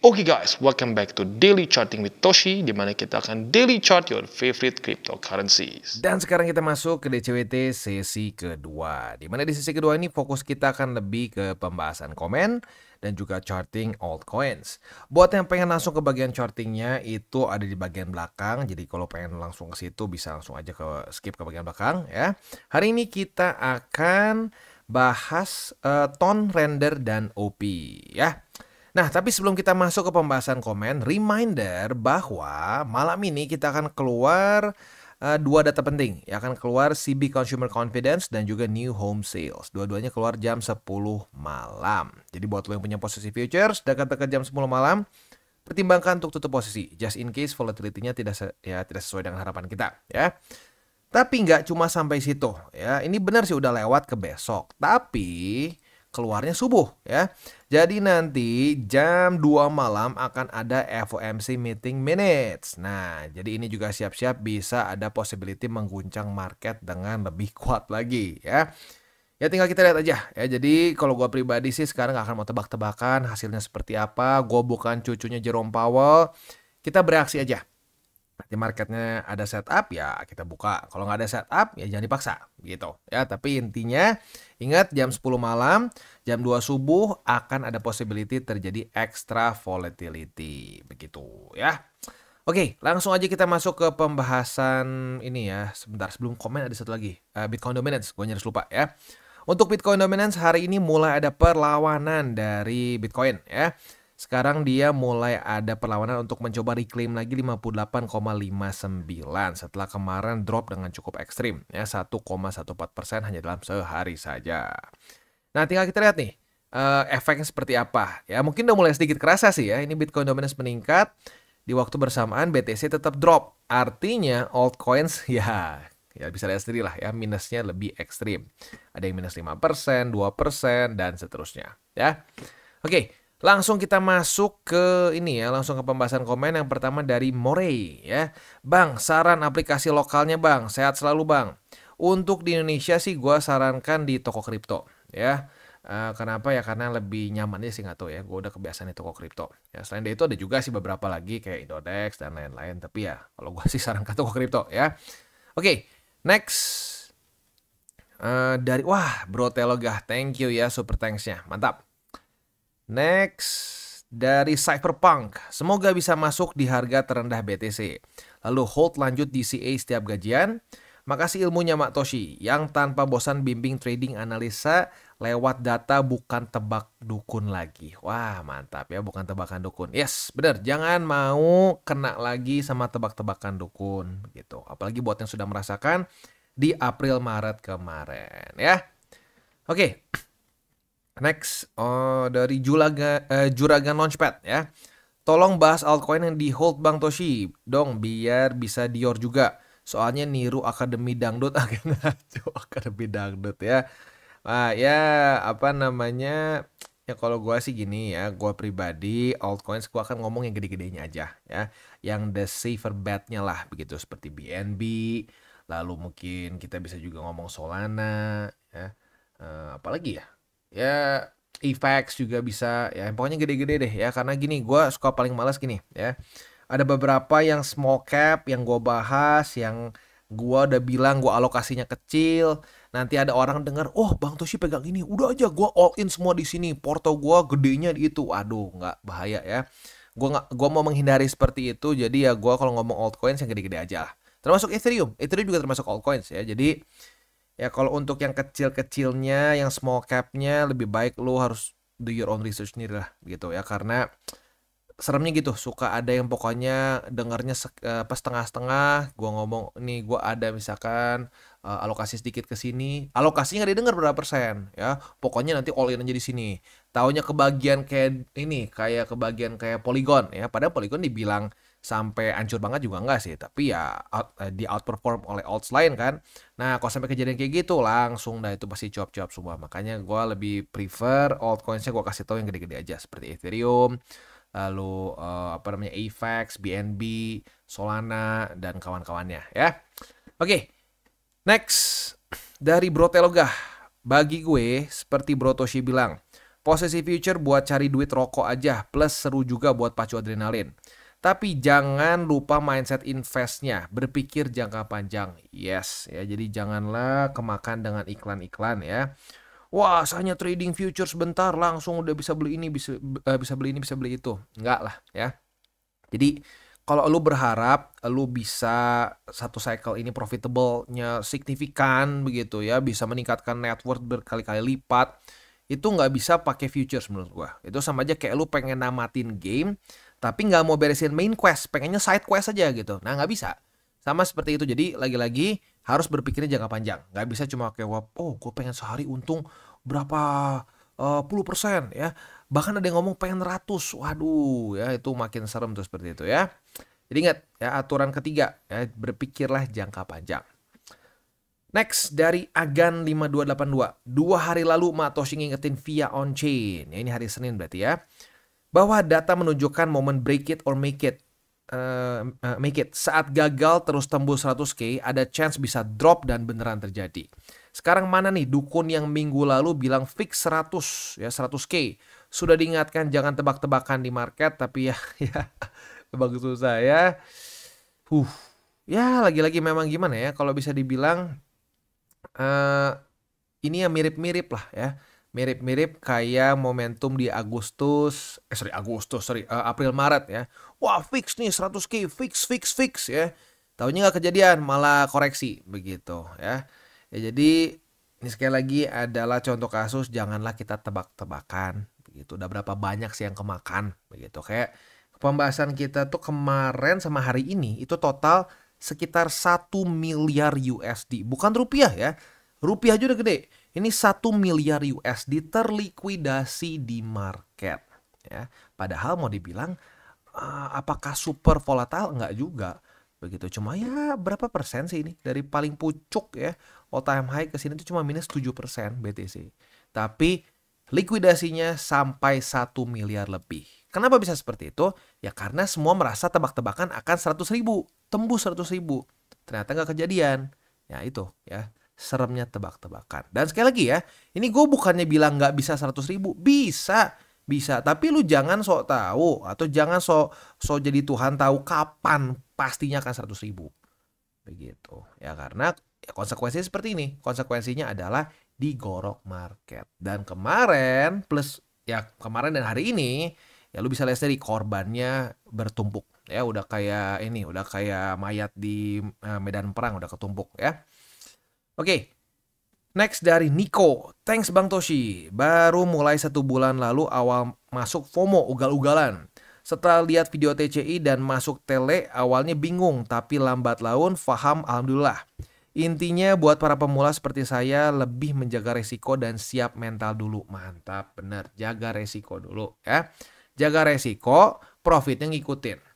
Oke guys, welcome back to Daily Charting with Toshi, di mana kita akan daily chart your favorite cryptocurrencies. Dan sekarang kita masuk ke DCWT sesi kedua. Di mana di sesi kedua ini fokus kita akan lebih ke pembahasan komen dan juga charting altcoins. Buat yang pengen langsung ke bagian chartingnya itu ada di bagian belakang. Jadi kalau pengen langsung ke situ bisa langsung aja ke skip ke bagian belakang ya. Hari ini kita akan bahas ton, render, dan OP ya. Nah, tapi sebelum kita masuk ke pembahasan komen, reminder bahwa malam ini kita akan keluar dua data penting. Ya, akan keluar CB Consumer Confidence dan juga New Home Sales. Dua-duanya keluar jam 10 malam. Jadi buat lo yang punya posisi futures, dekat-dekat jam 10 malam, pertimbangkan untuk tutup posisi. Just in case volatility-nya tidak sesuai dengan harapan kita. Ya. Tapi nggak cuma sampai situ. Ya, ini benar sih udah lewat ke besok. Tapi keluarnya subuh ya. Jadi nanti jam 2 malam akan ada FOMC meeting minutes. Nah, jadi ini juga siap-siap bisa ada possibility mengguncang market dengan lebih kuat lagi ya. Ya tinggal kita lihat aja ya. Jadi kalau gue pribadi sih sekarang gak akan mau tebak-tebakan hasilnya seperti apa. Gue bukan cucunya Jerome Powell. Kita bereaksi aja. Nanti marketnya ada setup ya kita buka. Kalau nggak ada setup ya jangan dipaksa gitu ya. Tapi intinya ingat jam 10 malam, jam 2 subuh akan ada possibility terjadi extra volatility begitu ya. Oke, langsung aja kita masuk ke pembahasan ini ya. Sebentar sebelum komen ada satu lagi. Bitcoin Dominance, gue nyaris lupa ya. Untuk Bitcoin Dominance hari ini mulai ada perlawanan dari Bitcoin ya. Sekarang dia mulai ada perlawanan untuk mencoba reclaim lagi 58,59 setelah kemarin drop dengan cukup ekstrim ya 1,14% hanya dalam sehari saja. Nah, tinggal kita lihat nih efeknya seperti apa ya. Mungkin udah mulai sedikit kerasa sih ya. Ini Bitcoin Dominance meningkat di waktu bersamaan BTC tetap drop. Artinya altcoins ya bisa lihat sendiri lah ya minusnya lebih ekstrim. Ada yang minus 5%, 2% dan seterusnya ya. Oke. Langsung kita masuk ke ini ya, langsung ke pembahasan komen. Yang pertama dari Morey ya. Bang, saran aplikasi lokalnya bang, sehat selalu bang. Untuk di Indonesia sih gue sarankan di toko kripto ya. Kenapa ya? Karena lebih nyamannya sih nggak tahu ya. Gue udah kebiasaan di toko kripto. Ya selain dari itu ada juga sih beberapa lagi kayak Indodex dan lain-lain. Tapi ya kalau gue sih sarankan toko kripto ya. Oke, next. Dari Bro Telogah, thank you ya super thanks-nya. Mantap. Next, dari Cypherpunk, semoga bisa masuk di harga terendah BTC. Lalu hold lanjut DCA setiap gajian. Makasih ilmunya Mak Toshi, yang tanpa bosan bimbing trading analisa lewat data bukan tebak dukun lagi. Wah mantap ya, bukan tebakan dukun. Yes, bener, jangan mau kena lagi sama tebak-tebakan dukun gitu. Apalagi buat yang sudah merasakan di April Maret kemarin ya. Oke. Next, dari Juragan Launchpad ya. Tolong bahas altcoin yang di hold Bang Toshi dong biar bisa Dior juga. Soalnya niru Akademi Dangdut agak ngaco Akademi Dangdut ya. Ya apa namanya? Ya kalau gue sih gini ya, gue pribadi altcoins gue akan ngomong yang gede-gedenya aja ya. Yang the safer bet-nya lah begitu seperti BNB. Lalu mungkin kita bisa juga ngomong Solana ya. Apalagi ya? Ya effects juga bisa ya pokoknya gede-gede deh ya karena gini gue suka paling malas gini ya ada beberapa yang small cap yang gue bahas yang gue udah bilang gue alokasinya kecil nanti ada orang dengar Bang Toshi pegang ini udah aja gue all in semua di sini porto gue gedenya di itu aduh nggak bahaya ya gue mau menghindari seperti itu jadi ya gue kalau ngomong altcoins yang gede-gede aja termasuk Ethereum juga termasuk altcoins ya jadi ya kalau untuk yang kecil-kecilnya, yang small cap-nya lebih baik lu harus do your own research sendiri lah gitu ya karena seremnya gitu suka ada yang pokoknya dengarnya setengah-setengah gua ngomong nih gua ada misalkan alokasi sedikit ke sini alokasinya nggak didengar berapa persen ya pokoknya nanti all in aja di sini taunya kebagian kayak ini kayak kebagian kayak Polygon ya padahal Polygon dibilang sampai hancur banget juga enggak sih tapi ya di outperform oleh alts lain kan nah kalau sampai kejadian kayak gitu langsung dah itu pasti cuap-cuap semua makanya gue lebih prefer altcoinsnya gue kasih tahu yang gede-gede aja seperti Ethereum lalu AVAX, BNB, Solana dan kawan-kawannya ya oke. Next dari Bro Telogah bagi gue seperti Bro Toshi bilang Posisi future buat cari duit rokok aja, plus seru juga buat pacu adrenalin. Tapi jangan lupa mindset investnya, berpikir jangka panjang. Yes, ya jadi janganlah kemakan dengan iklan-iklan ya. Wah, saya trading future sebentar langsung udah bisa beli ini, bisa beli ini, bisa beli itu. Enggak lah ya. Jadi kalau lu berharap lu bisa satu cycle ini profitable-nya signifikan begitu ya, bisa meningkatkan net worth berkali-kali lipat, itu nggak bisa pakai futures menurut gua. Itu sama aja kayak lu pengen namatin game, tapi nggak mau beresin main quest, pengennya side quest aja gitu. Nah nggak bisa. Sama seperti itu. Jadi lagi-lagi harus berpikirnya jangka panjang. Nggak bisa cuma kayak, oh gue pengen sehari untung berapa puluh persen ya. Bahkan ada yang ngomong pengen 100. Waduh ya itu makin serem tuh seperti itu ya. Jadi ingat ya aturan ketiga ya, berpikirlah jangka panjang. Next dari Agan 5282. 2 hari lalu Matoshi ngingetin via on-chain. Ya, ini hari Senin berarti ya. Bahwa data menunjukkan momen break it or make it. Make it. Saat gagal terus tembus 100k, ada chance bisa drop dan beneran terjadi. Sekarang mana nih dukun yang minggu lalu bilang fix 100 ya 100k. Sudah diingatkan jangan tebak-tebakan di market tapi ya ya tebak susah ya. Ya lagi-lagi memang gimana ya kalau bisa dibilang ini ya mirip-mirip lah ya. Mirip-mirip kayak momentum di April Maret ya. Wah fix nih 100k, fix ya. Taunya nggak kejadian, malah koreksi begitu ya. Ya jadi ini sekali lagi adalah contoh kasus janganlah kita tebak-tebakan begitu. Udah berapa banyak sih yang kemakan begitu. Kayak pembahasan kita tuh kemarin sama hari ini itu total sekitar 1 miliar USD. Bukan rupiah ya. Rupiah aja udah gede. Ini 1 miliar USD terlikuidasi di market. Ya. Padahal mau dibilang apakah super volatile? Enggak juga. Begitu. Cuma ya berapa persen sih ini? Dari paling pucuk ya. All time high ke sini itu cuma minus 7% BTC. Tapi likuidasinya sampai 1 miliar lebih. Kenapa bisa seperti itu? Ya karena semua merasa tebak-tebakan akan 100.000. Tembus 100.000. Ternyata nggak kejadian. Ya itu ya. Seremnya tebak-tebakan. Dan sekali lagi ya, ini gue bukannya bilang nggak bisa 100.000. Bisa. Tapi lu jangan sok tahu. Atau jangan sok jadi Tuhan tahu kapan pastinya akan 100.000. Begitu. Ya karena ya konsekuensinya seperti ini. Konsekuensinya adalah digorok market. Dan kemarin dan hari ini ya lu bisa lihat dari korbannya bertumpuk. Ya udah kayak mayat di medan perang udah ketumpuk ya. Oke, next dari Nico. Thanks Bang Toshi. Baru mulai 1 bulan lalu awal masuk FOMO ugal-ugalan. Setelah lihat video TCI dan masuk tele awalnya bingung tapi lambat laun paham alhamdulillah. Intinya buat para pemula seperti saya lebih menjaga resiko dan siap mental dulu. Mantap, bener. Jaga resiko dulu ya. Jaga resiko, profitnya ngikutin.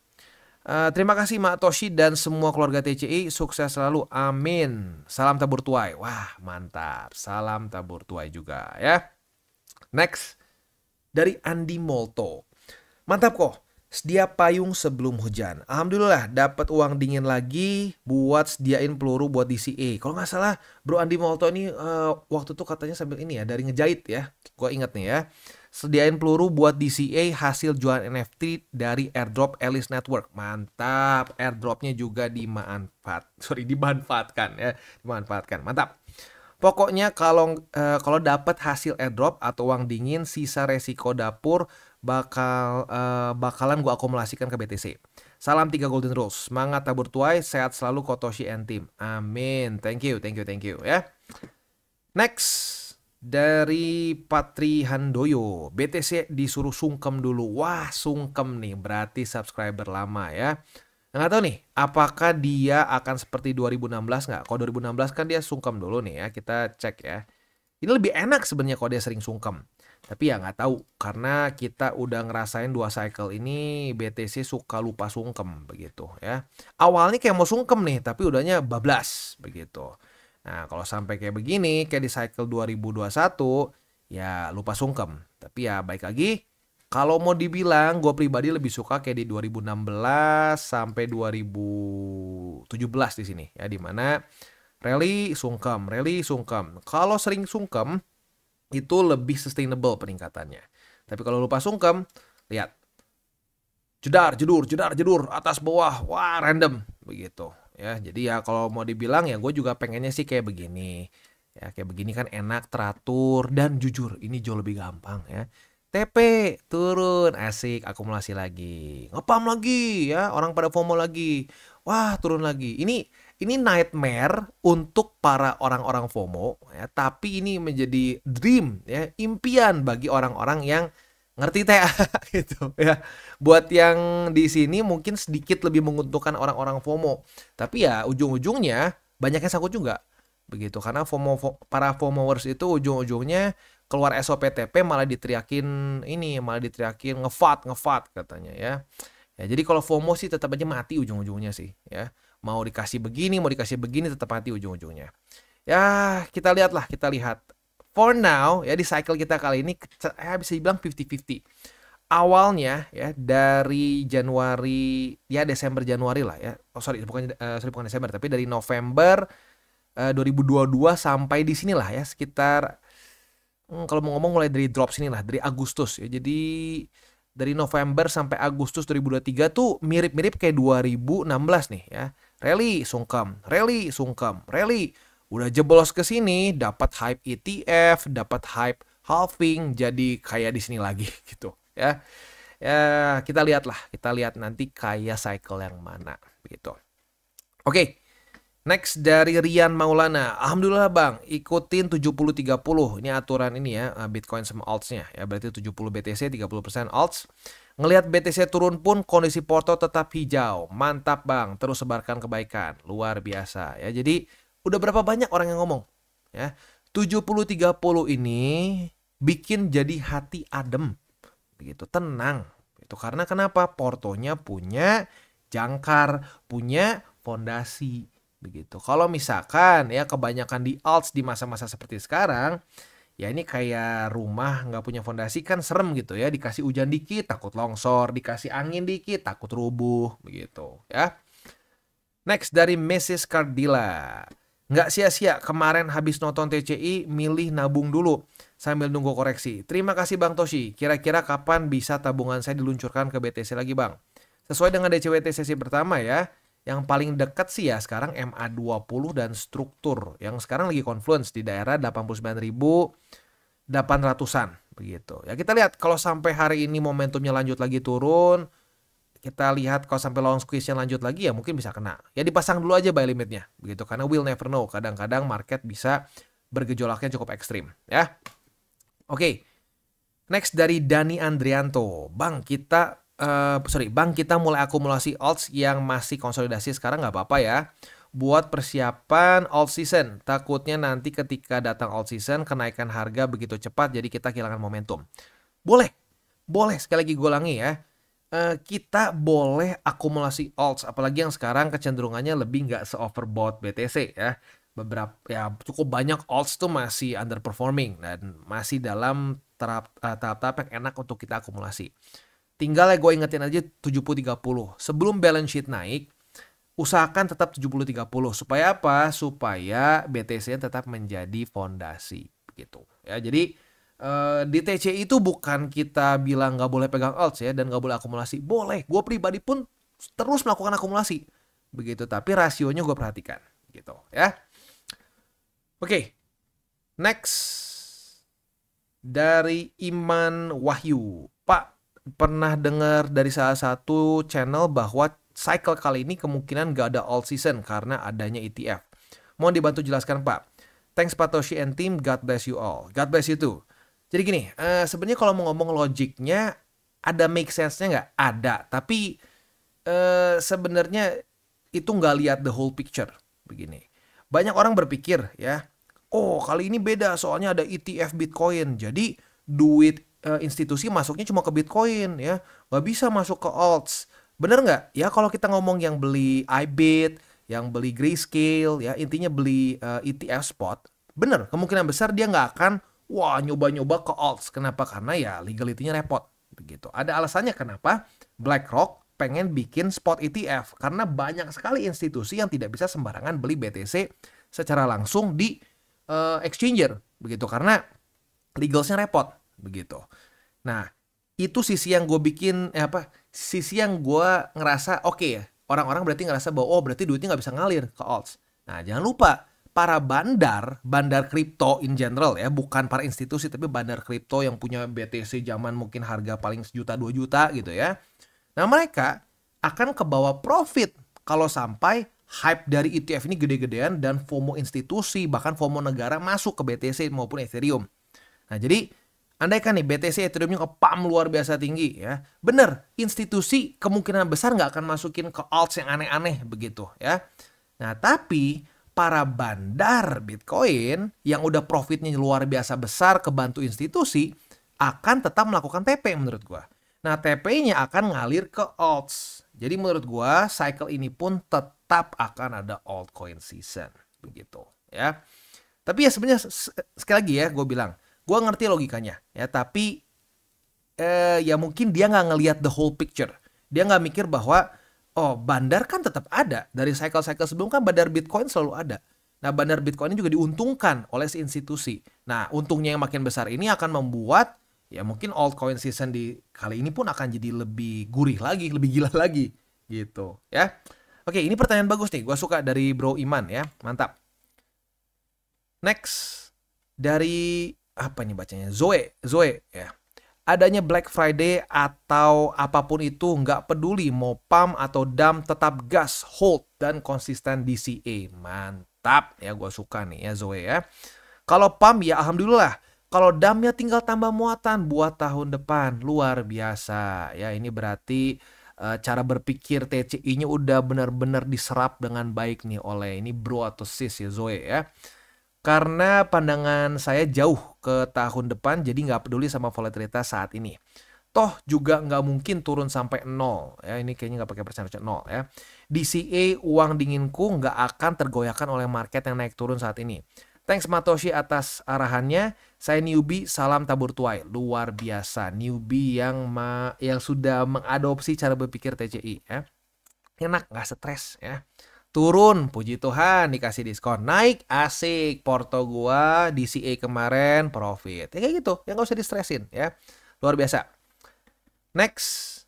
Terima kasih Mak Toshi dan semua keluarga TCI. Sukses selalu. Amin. Salam tabur tuai. Wah mantap. Salam tabur tuai juga ya. Next. Dari Andi Molto. Mantap kok. Sedia payung sebelum hujan. Alhamdulillah dapat uang dingin lagi buat sediain peluru buat DCA. Kalau nggak salah Bro Andi Molto ini waktu itu katanya sambil ini ya dari ngejahit ya. Gua inget nih ya. Sediain peluru buat DCA hasil jualan NFT dari airdrop Alice Network. Mantap. Airdropnya juga dimanfaatkan ya. Dimanfaatkan. Mantap. Pokoknya kalau dapat hasil airdrop atau uang dingin, sisa resiko dapur bakalan gue akumulasikan ke BTC. Salam 3 Golden Rules. Semangat tabur tuai, sehat selalu Kotoshi and team. Amin. Thank you ya. Next. Dari Patri Handoyo. BTC disuruh sungkem dulu. Wah sungkem nih. Berarti subscriber lama ya. Nggak tahu nih. Apakah dia akan seperti 2016 nggak? Kalau 2016 kan dia sungkem dulu nih ya. Kita cek ya. Ini lebih enak sebenarnya kalau dia sering sungkem. Tapi ya nggak tahu. Karena kita udah ngerasain 2 cycle ini. BTC suka lupa sungkem. Begitu ya. Awalnya kayak mau sungkem nih. Tapi udahnya bablas. Begitu. Nah kalau sampai kayak begini, kayak di cycle 2021, ya lupa sungkem. Tapi ya baik lagi, kalau mau dibilang gue pribadi lebih suka kayak di 2016 sampai 2017 di sini. Ya dimana rally sungkem. Kalau sering sungkem, itu lebih sustainable peningkatannya. Tapi kalau lupa sungkem, lihat jedar, atas bawah, wah random begitu ya. Jadi ya kalau mau dibilang ya gue juga pengennya sih kayak begini. Ya kayak begini kan enak, teratur dan jujur ini jauh lebih gampang ya. TP turun, asik, akumulasi lagi, ngepam lagi ya, orang pada FOMO lagi, wah turun lagi. Ini nightmare untuk para orang-orang FOMO ya, tapi ini menjadi dream ya, impian bagi orang-orang yang ngerti TA gitu ya. Buat yang di sini mungkin sedikit lebih menguntungkan orang-orang FOMO, tapi ya ujung-ujungnya banyak yang sakut juga begitu, karena para FOMOers itu ujung-ujungnya keluar SOP-TP malah diteriakin ngefat katanya ya. Ya jadi kalau FOMO sih tetap aja mati ujung-ujungnya sih ya. Mau dikasih begini tetap mati ujung-ujungnya. Ya kita lihat. For now ya di cycle kita kali ini bisa dibilang 50-50. Awalnya ya dari Desember Januari lah ya. Bukan Desember, tapi dari November 2022 sampai di sinilah ya, sekitar kalau mau ngomong mulai dari drop sini lah, dari Agustus ya. Jadi dari November sampai Agustus 2023 tuh mirip-mirip kayak 2016 nih ya. Rally, sungkem. Udah jebolos ke sini, dapat hype ETF, dapat hype halving, jadi kayak di sini lagi gitu ya. Ya, kita lihat nanti kayak cycle yang mana gitu. Oke. Next dari Rian Maulana. Alhamdulillah Bang, ikutin 70-30. Ini aturan ini ya, Bitcoin sama alts-nya. Ya, berarti 70 BTC, 30% alts. Ngelihat BTC turun pun kondisi porto tetap hijau. Mantap Bang, terus sebarkan kebaikan. Luar biasa ya. Jadi udah berapa banyak orang yang ngomong ya. 70-30 ini bikin jadi hati adem. Begitu, tenang. Itu karena kenapa? Portonya punya jangkar, punya fondasi. Begitu. Kalau misalkan ya kebanyakan di alts di masa-masa seperti sekarang, ya ini kayak rumah nggak punya fondasi kan serem gitu ya. Dikasih hujan dikit takut longsor, dikasih angin dikit takut rubuh begitu ya. Next dari Mrs. Cardilla. Nggak sia-sia kemarin habis nonton TCI milih nabung dulu sambil nunggu koreksi. Terima kasih Bang Toshi. Kira-kira kapan bisa tabungan saya diluncurkan ke BTC lagi Bang? Sesuai dengan DCWT sesi pertama ya. Yang paling dekat sih ya sekarang MA20 dan struktur. Yang sekarang lagi confluence di daerah 89.800-an begitu. Ya kita lihat kalau sampai hari ini momentumnya lanjut lagi turun, kita lihat kalau sampai long squeeze-nya lanjut lagi ya mungkin bisa kena. Ya dipasang dulu aja buy limitnya begitu, karena we'll never know. Kadang-kadang market bisa bergejolaknya cukup ekstrim ya. Oke. Next dari Dani Andrianto. Bang kita mulai akumulasi alts yang masih konsolidasi sekarang nggak apa-apa ya. Buat persiapan alt season. Takutnya nanti ketika datang alt season kenaikan harga begitu cepat jadi kita kehilangan momentum. Boleh sekali lagi gue ulangi ya. Kita boleh akumulasi alts, apalagi yang sekarang kecenderungannya lebih nggak se-overbought BTC ya. Beberapa ya cukup banyak alts tuh masih underperforming dan masih dalam tahap-tahap yang enak untuk kita akumulasi. Tinggal ya gue ingetin aja 70-30. Sebelum balance sheet naik, usahakan tetap 70-30. Supaya apa? Supaya BTC tetap menjadi fondasi gitu. Ya, jadi di TCI itu bukan kita bilang nggak boleh pegang alts ya dan nggak boleh akumulasi. Boleh. Gue pribadi pun terus melakukan akumulasi. Begitu. Tapi rasionya gue perhatikan gitu ya. Oke. Next dari Iman Wahyu. Pak, pernah dengar dari salah satu channel bahwa cycle kali ini kemungkinan gak ada all season karena adanya ETF. Mohon dibantu jelaskan Pak. Thanks Pak Toshi and team, God bless you all. God bless you too. Jadi gini, sebenarnya kalau mau ngomong logiknya ada make sense-nya nggak? Ada, tapi sebenarnya itu nggak lihat the whole picture. Begini, banyak orang berpikir ya, oh kali ini beda soalnya ada ETF Bitcoin, jadi duit institusi masuknya cuma ke Bitcoin ya, nggak bisa masuk ke alts. Bener nggak? Ya kalau kita ngomong yang beli iBit, yang beli Grayscale, ya intinya beli ETF spot, bener kemungkinan besar dia nggak akan nyoba-nyoba ke alts. Kenapa? Karena ya legality-nya repot. Begitu. Ada alasannya kenapa BlackRock pengen bikin spot ETF, karena banyak sekali institusi yang tidak bisa sembarangan beli BTC secara langsung di exchanger. Begitu, karena legalsnya repot begitu. Nah, itu sisi yang gue bikin sisi yang gue ngerasa oke ya. Orang-orang berarti ngerasa bahwa oh berarti duitnya nggak bisa ngalir ke alts. Nah, jangan lupa para bandar kripto in general ya, bukan para institusi tapi bandar kripto yang punya BTC zaman mungkin harga paling 1 juta 2 juta gitu ya. Nah, mereka akan kebawa profit kalau sampai hype dari ETF ini gede-gedean dan FOMO institusi bahkan FOMO negara masuk ke BTC maupun Ethereum. Nah, jadi andaikan nih BTC Ethereum-nya kepam luar biasa tinggi ya. Bener, institusi kemungkinan besar nggak akan masukin ke alts yang aneh-aneh begitu ya. Nah, tapi para bandar Bitcoin yang udah profitnya luar biasa besar kebantu institusi akan tetap melakukan TP menurut gua. Nah, TP-nya akan ngalir ke alts. Jadi menurut gua cycle ini pun tetap akan ada altcoin season begitu ya. Tapi ya sebenarnya sekali lagi ya gue bilang, gue ngerti logikanya ya, tapi ya mungkin dia nggak ngelihat the whole picture. Dia nggak mikir bahwa oh bandar kan tetap ada. Dari cycle-cycle sebelum kan bandar Bitcoin selalu ada. Nah, bandar Bitcoin ini juga diuntungkan oleh si institusi. Nah, untungnya yang makin besar ini akan membuat ya mungkin altcoin season di kali ini pun akan jadi lebih gurih lagi, lebih gila lagi gitu ya. Oke, ini pertanyaan bagus nih. Gue suka dari Bro Iman ya. Mantap. Next dari apa nih bacanya? Zoe ya. Adanya Black Friday atau apapun itu nggak peduli mau pump atau dump tetap gas, hold dan konsisten DCA. Mantap ya, gue suka nih ya Zoe ya. Kalau pump ya alhamdulillah. Kalau dump ya tinggal tambah muatan buat tahun depan. Luar biasa ya, ini berarti cara berpikir TCI-nya udah benar-benar diserap dengan baik nih oleh ini bro atau sis ya Zoe ya. Karena pandangan saya jauh ke tahun depan, jadi nggak peduli sama volatilitas saat ini. Toh juga nggak mungkin turun sampai 0. Ya, ini kayaknya nggak pakai persentase 0 ya. DCA uang dinginku nggak akan tergoyahkan oleh market yang naik turun saat ini. Thanks Matoshi atas arahannya. Saya newbie, salam tabur tuai. Luar biasa, newbie yang sudah mengadopsi cara berpikir TCI ya. Enak, nggak stres ya. Turun, puji Tuhan dikasih diskon. Naik, asik. Porto gua DCA kemarin profit. Ya kayak gitu, ya nggak usah distresin ya. Luar biasa. Next.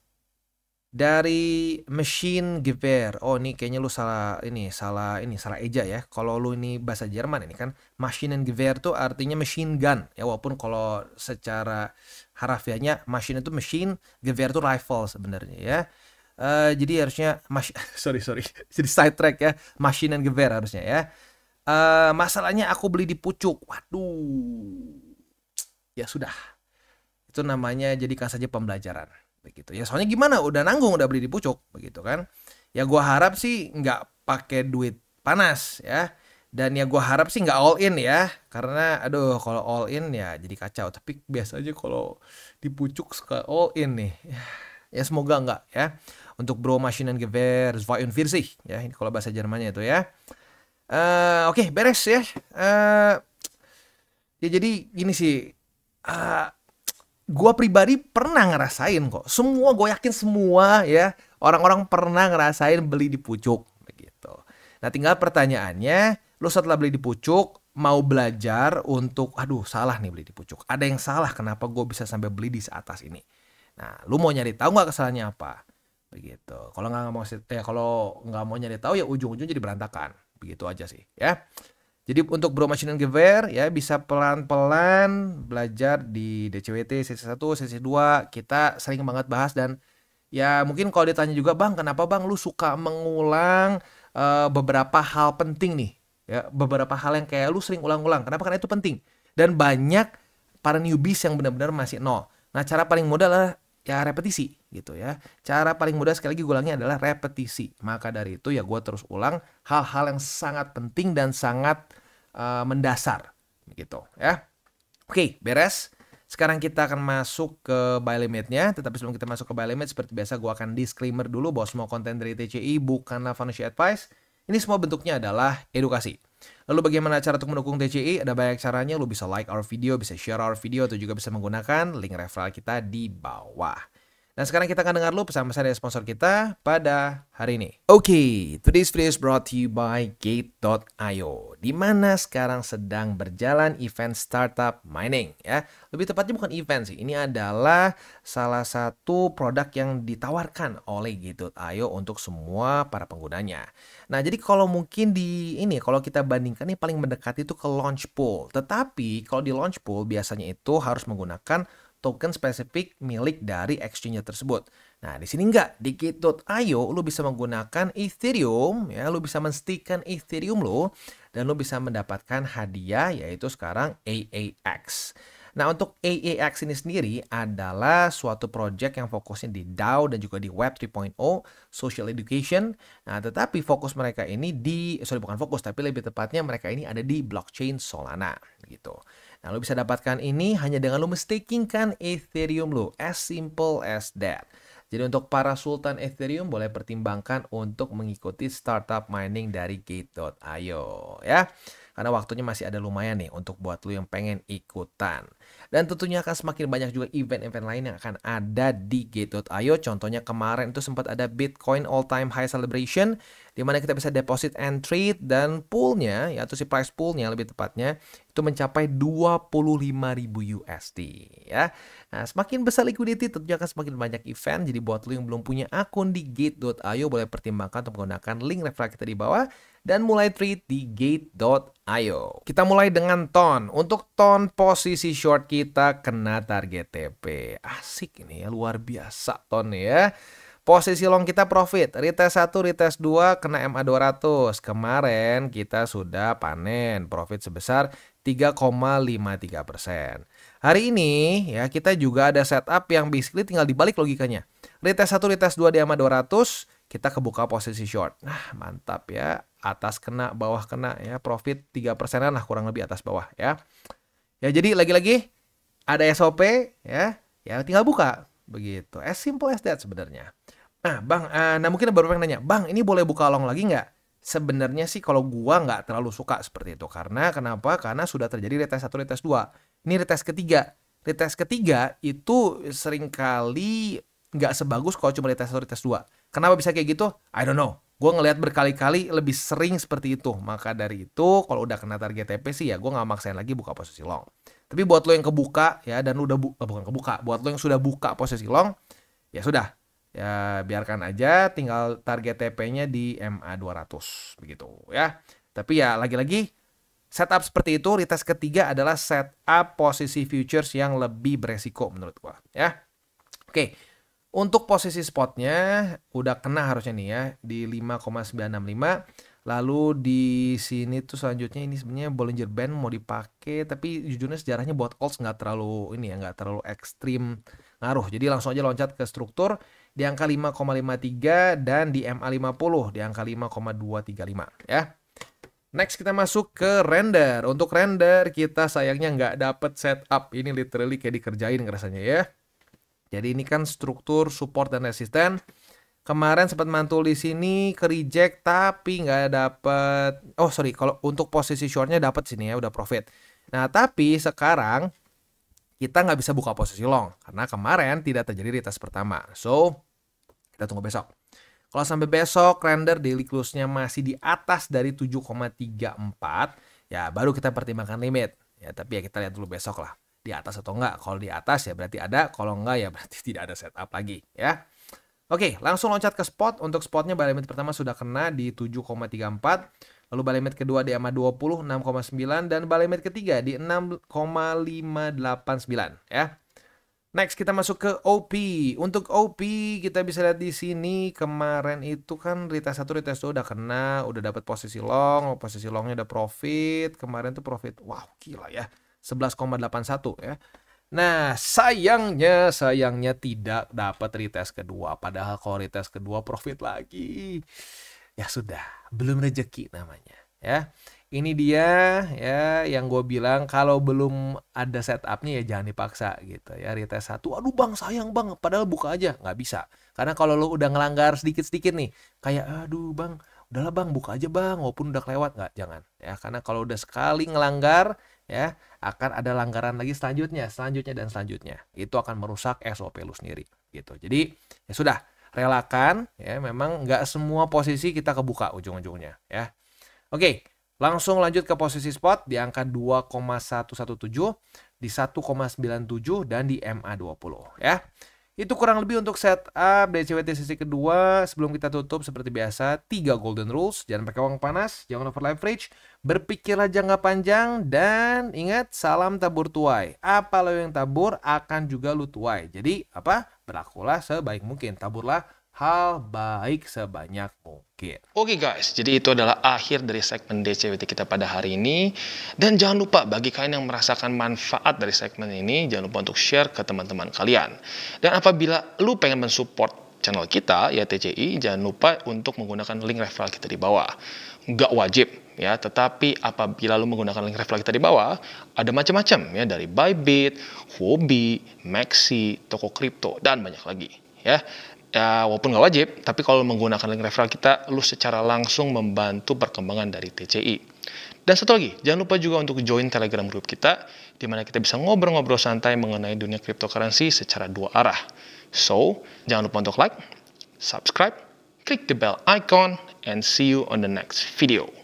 Dari Machine Gewehr. Oh, ini kayaknya lu salah eja ya. Kalau lu ini bahasa Jerman ini kan Maschinen Gewehr tuh artinya machine gun ya, walaupun kalau secara harafiahnya machine itu machine, Gewehr tuh rifle sebenarnya ya. Jadi harusnya sorry jadi side track ya, Maschinen Gewehr harusnya ya. Masalahnya aku beli di pucuk. Waduh. Ya sudah. Itu namanya jadikan saja pembelajaran begitu ya. Soalnya gimana, udah nanggung, udah beli di pucuk begitu kan. Ya gua harap sih nggak pakai duit panas ya. Dan ya gua harap sih nggak all in ya. Karena aduh kalau all in ya jadi kacau. Tapi biasa aja kalau di pucuk suka all in nih. Ya semoga enggak ya. Untuk Bro Maschinen Gewehr, 42 ya. Ini kalau bahasa Jermannya itu ya. Oke, beres ya. Ya jadi gini sih. Gua pribadi pernah ngerasain kok. Gue yakin semua ya. Orang-orang pernah ngerasain beli di pucuk begitu. Nah, tinggal pertanyaannya, lu setelah beli di pucuk mau belajar untuk salah nih beli di pucuk. Ada yang salah, kenapa gue bisa sampai beli di atas ini? Nah, lu mau nyari tahu nggak kesalahannya apa? Begitu. Kalau nggak mau nyari tahu ya ujung-ujung jadi berantakan. Begitu aja sih ya. Jadi untuk Bro Maschinen Gewehr ya bisa pelan-pelan belajar di DCWT sesi 1, sesi 2. Kita sering banget bahas dan ya mungkin kalau ditanya juga, Bang, kenapa Bang lu suka mengulang beberapa hal penting nih? Ya, beberapa hal yang kayak lu sering ulang-ulang. Kenapa? Karena itu penting. Dan banyak para newbies yang benar-benar masih nol. Nah, cara paling mudah adalah ya repetisi gitu ya. Cara paling mudah sekali lagi gue ulangnya adalah repetisi. Maka dari itu ya gue terus ulang hal-hal yang sangat penting dan sangat mendasar gitu ya. Oke, beres. Sekarang kita akan masuk ke buy limitnya. Tetapi sebelum kita masuk ke buy limit, seperti biasa gue akan disclaimer dulu bahwa semua konten dari TCI bukanlah financial advice. Ini semua bentuknya adalah edukasi. Lalu bagaimana cara untuk mendukung TCI? Ada banyak caranya. Lu bisa like our video, bisa share our video, atau juga bisa menggunakan link referral kita di bawah. Dan sekarang kita akan dengar dulu pesan-pesan dari sponsor kita pada hari ini. Oke, today's video is brought to you by Gate.io, di mana sekarang sedang berjalan event startup mining ya. Lebih tepatnya bukan event sih, ini adalah salah satu produk yang ditawarkan oleh Gate.io untuk semua para penggunanya. Nah, jadi kalau mungkin kalau kita bandingkan nih paling mendekati itu ke Launchpool. Tetapi kalau di Launchpool biasanya itu harus menggunakan token spesifik milik dari exchange tersebut. Nah, di sini enggak. Di Gate.io lu bisa menggunakan Ethereum ya, lu bisa men-stickkan Ethereum lo dan lu bisa mendapatkan hadiah yaitu sekarang AAX. Nah, untuk AAX ini sendiri adalah suatu project yang fokusnya di DAO dan juga di Web 3.0, social education. Nah, tetapi fokus mereka ini bukan fokus, tapi lebih tepatnya mereka ini ada di blockchain Solana gitu. Nah, lo bisa dapatkan ini hanya dengan lo menstakingkan Ethereum lo, as simple as that. Jadi untuk para sultan Ethereum boleh pertimbangkan untuk mengikuti startup mining dari Gate.io ya. Karena waktunya masih ada lumayan nih untuk buat lo yang pengen ikutan. Dan tentunya akan semakin banyak juga event-event lain yang akan ada di Gate.io. Contohnya kemarin itu sempat ada Bitcoin all time high celebration, di mana kita bisa deposit and trade dan poolnya, yaitu si price poolnya lebih tepatnya, itu mencapai 25.000 USD ya. Nah, semakin besar liquidity tentunya akan semakin banyak event. Jadi buat lo yang belum punya akun di Gate.io boleh pertimbangkan untuk menggunakan link referral kita di bawah dan mulai trade di Gate.io. Kita mulai dengan ton. Untuk ton posisi short kita kena target TP. Asik ini ya, luar biasa ton ya. Posisi long kita profit, retest 1, retest 2 kena MA 200. Kemarin kita sudah panen profit sebesar 3,53%. Hari ini ya kita juga ada setup yang basically tinggal dibalik logikanya. Retest 1, retest 2 di MA 200, kita kebuka posisi short. Nah, mantap ya. Atas kena, bawah kena ya. Profit 3%-an lah kurang lebih atas bawah ya. Ya jadi lagi-lagi ada SOP ya. Ya tinggal buka. Begitu. As simple as that sebenarnya. Nah, Bang, mungkin baru pengen nanya, Bang, ini boleh buka long lagi nggak? Sebenarnya sih kalau gua nggak terlalu suka seperti itu. Karena kenapa? Karena sudah terjadi retest 1, retest 2. Ini retest ketiga. Retest ketiga itu seringkali nggak sebagus kalau cuma retest 1, retest 2. Kenapa bisa kayak gitu? I don't know. Gue ngelihat berkali-kali lebih sering seperti itu. Maka dari itu, kalau udah kena target TP sih ya gue nggak maksain lagi buka posisi long. Tapi buat lo yang kebuka ya dan udah bukan kebuka, buat lo yang sudah buka posisi long, ya sudah. Ya biarkan aja, tinggal target TP-nya di MA 200 begitu ya. Tapi ya lagi-lagi setup seperti itu, retest ketiga adalah setup posisi futures yang lebih beresiko menurut gua ya. Oke. Untuk posisi spotnya udah kena harusnya nih ya di 5,965. Lalu di sini tuh selanjutnya ini sebenarnya Bollinger Band mau dipakai, tapi jujurnya sejarahnya buat alts nggak terlalu nggak terlalu ekstrim ngaruh. Jadi langsung aja loncat ke struktur di angka 5,53 dan di MA50 di angka 5,235 ya. Next kita masuk ke render. Untuk render kita sayangnya nggak dapet setup. Ini literally kayak dikerjain rasanya ya. Jadi ini kan struktur support dan resisten. Kemarin sempat mantul di sini ke reject tapi nggak dapet. Oh sorry, kalau untuk posisi shortnya dapat sini ya udah profit. Nah tapi sekarang kita nggak bisa buka posisi long karena kemarin tidak terjadi retest pertama. So kita tunggu besok. Kalau sampai besok render daily close-nya masih di atas dari 7,34 ya baru kita pertimbangkan limit. Ya tapi ya kita lihat dulu besok lah di atas atau enggak. Kalau di atas ya berarti ada, kalau enggak ya berarti tidak ada setup lagi ya. Oke, langsung loncat ke spot. Untuk spotnya buy limit pertama sudah kena di 7,34. Lalu buy limit kedua di MA 20 6,9 dan buy limit ketiga di 6,589 ya. Next kita masuk ke OP. Untuk OP kita bisa lihat di sini kemarin itu kan retest 1, retest 2 udah kena, udah dapat posisi long, posisi longnya udah profit. Kemarin tuh profit, wow gila ya, 11,81 ya. Nah, sayangnya tidak dapat retest kedua. Padahal kalau retest kedua profit lagi. Ya sudah, belum rezeki namanya. Ya, ini dia ya yang gue bilang kalau belum ada setupnya ya jangan dipaksa gitu ya. Retest 1, aduh bang sayang bang, padahal buka aja nggak bisa. Karena kalau lo udah ngelanggar sedikit-sedikit nih, kayak aduh bang, udahlah bang buka aja bang, walaupun udah kelewat nggak, jangan ya. Karena kalau udah sekali ngelanggar ya akan ada langgaran lagi selanjutnya dan selanjutnya. Itu akan merusak SOP lu sendiri gitu. Jadi ya sudah, relakan ya, memang nggak semua posisi kita kebuka ujung-ujungnya ya. Oke, langsung lanjut ke posisi spot di angka 2,117, di 1,97 dan di MA20 ya. Itu kurang lebih untuk setup DCWT sesi kedua. Sebelum kita tutup seperti biasa, 3 golden rules. Jangan pakai uang panas, jangan over leverage, berpikirlah jangka panjang, dan ingat, salam tabur tuai. Apa lo yang tabur akan juga lu tuai. Jadi apa? Berlakulah sebaik mungkin. Taburlah hal baik sebanyak mungkin. Oke guys, jadi itu adalah akhir dari segmen DCWT kita pada hari ini. Dan jangan lupa bagi kalian yang merasakan manfaat dari segmen ini, jangan lupa untuk share ke teman-teman kalian. Dan apabila lu pengen mensupport channel kita, ya TCI, jangan lupa untuk menggunakan link referral kita di bawah. Nggak wajib ya, tetapi apabila lu menggunakan link referral kita di bawah, ada macam-macam ya, dari Bybit, Huobi, Maxi, toko kripto, dan banyak lagi ya. Ya, walaupun nggak wajib, tapi kalau menggunakan link referral kita, lu secara langsung membantu perkembangan dari TCI. Dan satu lagi, jangan lupa juga untuk join Telegram group kita, di mana kita bisa ngobrol-ngobrol santai mengenai dunia cryptocurrency secara dua arah. So, jangan lupa untuk like, subscribe, klik the bell icon, and see you on the next video.